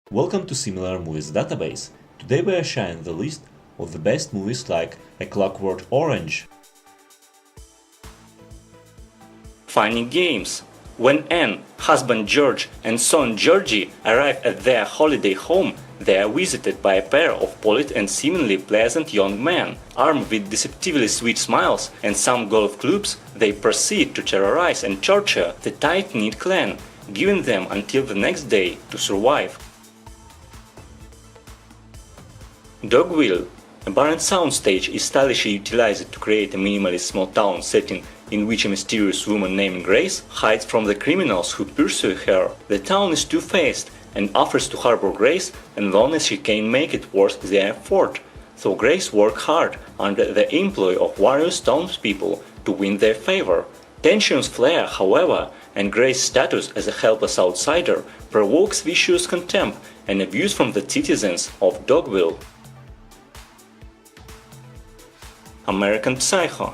Welcome to Similar Movies Database. Today we are sharing the list of the best movies like A Clockwork Orange. Funny games. When Anne, husband George, and son Georgie arrive at their holiday home, they are visited by a pair of polite and seemingly pleasant young men. Armed with deceptively sweet smiles and some golf clubs, they proceed to terrorize and torture the tight-knit clan, giving them until the next day to survive. Dogville. A barren soundstage is stylishly utilized to create a minimalist small-town setting in which a mysterious woman named Grace hides from the criminals who pursue her. The town is two-faced and offers to harbor Grace as long as she can make it worth their effort, so Grace works hard under the employ of various townspeople to win their favor. Tensions flare, however, and Grace's status as a helpless outsider provokes vicious contempt and abuse from the citizens of Dogville. American Psycho.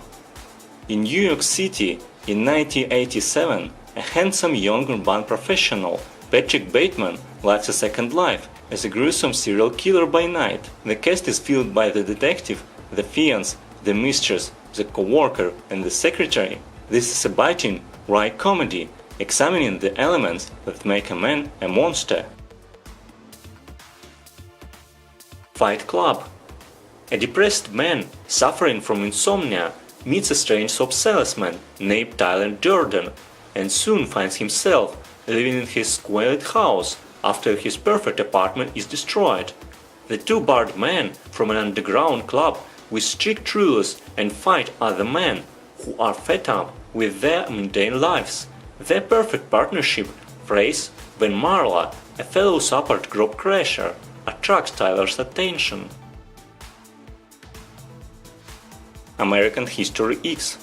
In New York City in 1987, a handsome young urban professional, Patrick Bateman, lives a second life as a gruesome serial killer by night. The cast is filled by the detective, the fiancé, the mistress, the co-worker, and the secretary. This is a biting, wry comedy, examining the elements that make a man a monster. Fight Club. A depressed man suffering from insomnia meets a strange soap salesman named Tyler Jordan and soon finds himself living in his squalid house after his perfect apartment is destroyed. The two barred men from an underground club with strict rules and fight other men who are fed up with their mundane lives. Their perfect partnership phrase when Marla, a fellow support group crasher, attracts Tyler's attention. American History X.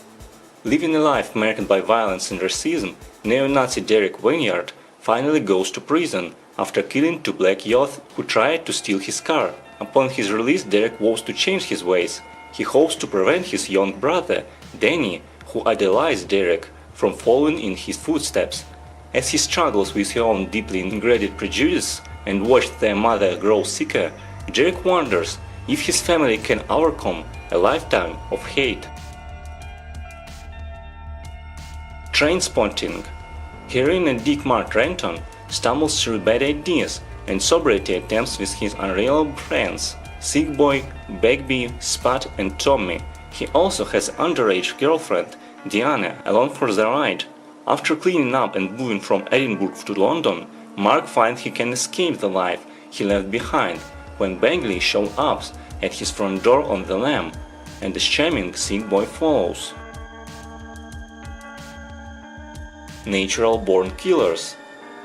Living a life marked by violence and racism, neo-Nazi Derek Wynyard finally goes to prison after killing two black youths who tried to steal his car. Upon his release, Derek vows to change his ways. He hopes to prevent his young brother, Danny, who idolized Derek, from following in his footsteps. As he struggles with his own deeply ingrained prejudice and watches their mother grow sicker, Derek wonders if his family can overcome a lifetime of hate. Trainspotting. Heroine Dick Mark Renton stumbles through bad ideas and sobriety attempts with his unreliable friends, Sick Boy, Bagby, Spot, and Tommy. He also has an underage girlfriend, Diana, along for the ride. After cleaning up and moving from Edinburgh to London, Mark finds he can escape the life he left behind when Bagley shows up at his front door on the lam, and the charming Sick Boy follows. Natural Born Killers.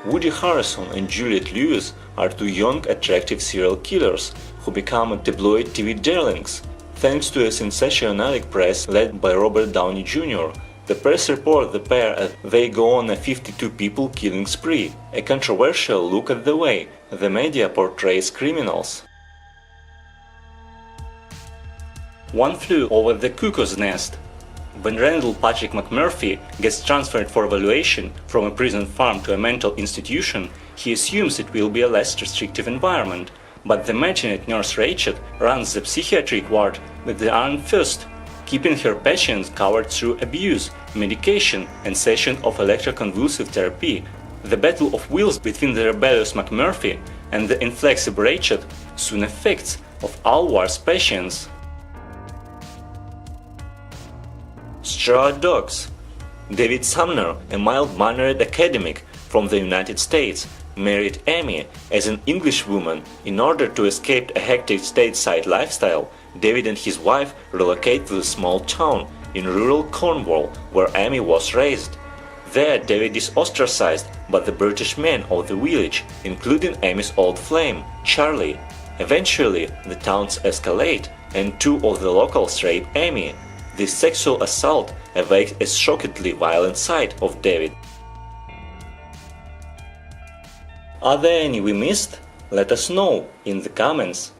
Woody Harrelson and Juliette Lewis are two young, attractive serial killers who become tabloid TV darlings, thanks to a sensationalistic press led by Robert Downey Jr. The press reports the pair as they go on a 52-people killing spree, a controversial look at the way the media portrays criminals. One Flew Over the Cuckoo's Nest. When Randall Patrick McMurphy gets transferred for evaluation from a prison farm to a mental institution, he assumes it will be a less restrictive environment, but the matronate nurse Rachel runs the psychiatric ward with the iron fist, keeping her patients covered through abuse, medication, and sessions of electroconvulsive therapy. The battle of wills between the rebellious McMurphy and the inflexible Rachel soon affects of Alvar's patients. Straw Dogs. David Sumner, a mild-mannered academic from the United States, married Amy as an Englishwoman. In order to escape a hectic stateside lifestyle, David and his wife relocate to a small town in rural Cornwall where Amy was raised. There, David is ostracized by the British men of the village, including Amy's old flame, Charlie. Eventually, the towns escalate and two of the locals rape Amy. This sexual assault awakes a shockingly violent side of David. Are there any we missed? Let us know in the comments.